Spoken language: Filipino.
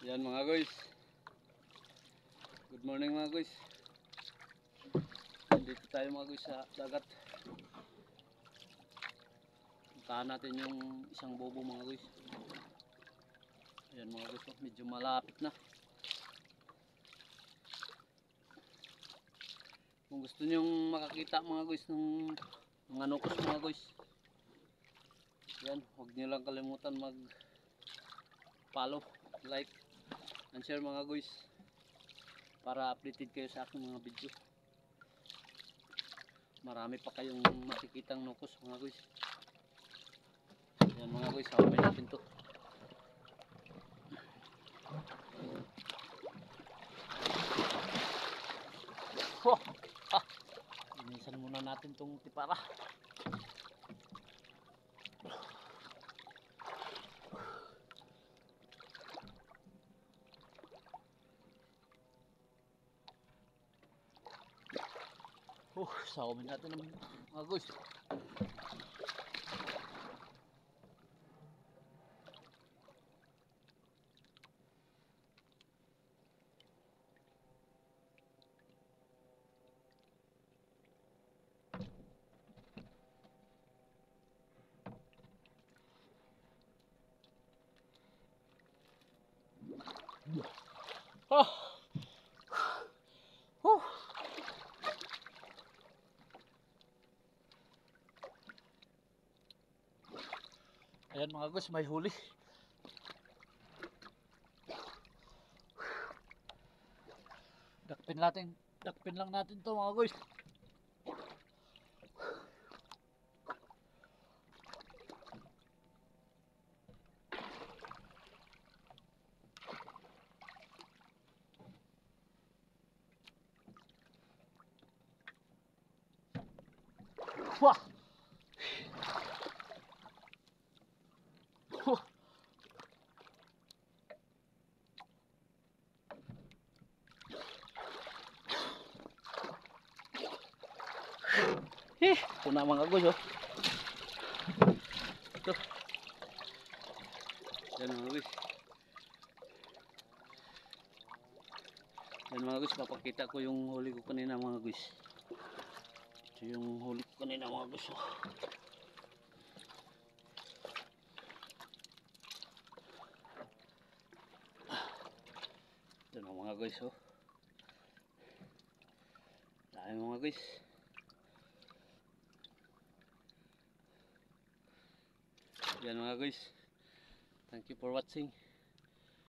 Yan mga guys. Good morning mga guys. Dito tayo mga guys sa dagat. Puntahan natin yung isang bobo mga guys. Ayan mga guys, medyo malapit na. Kung gusto nyong makakita mga guys ng mga nukos mga guys, yan, huwag nyo lang kalimutan mag follow, like and share mga guys, para updated kayo sa aking mga video. Marami pa kayong makikitang nukos mga guys. Yan mga guys, hawapin natin to. Oh, inisan muna natin tong tipara. Saumin natin ng mga guys. Oh. Ayan mga guys, may huli. Dakpin lang natin to mga guys. Wah! Ito na mga guys, oh. Ito. Yan mga guys. Yan mga guys, papakita ko yung huli ko kanina mga guys. Ito yung huli ko kanina mga guys, oh. Ito na mga guys, oh. Dahil mga guys. Yan mga guys. Thank you for watching.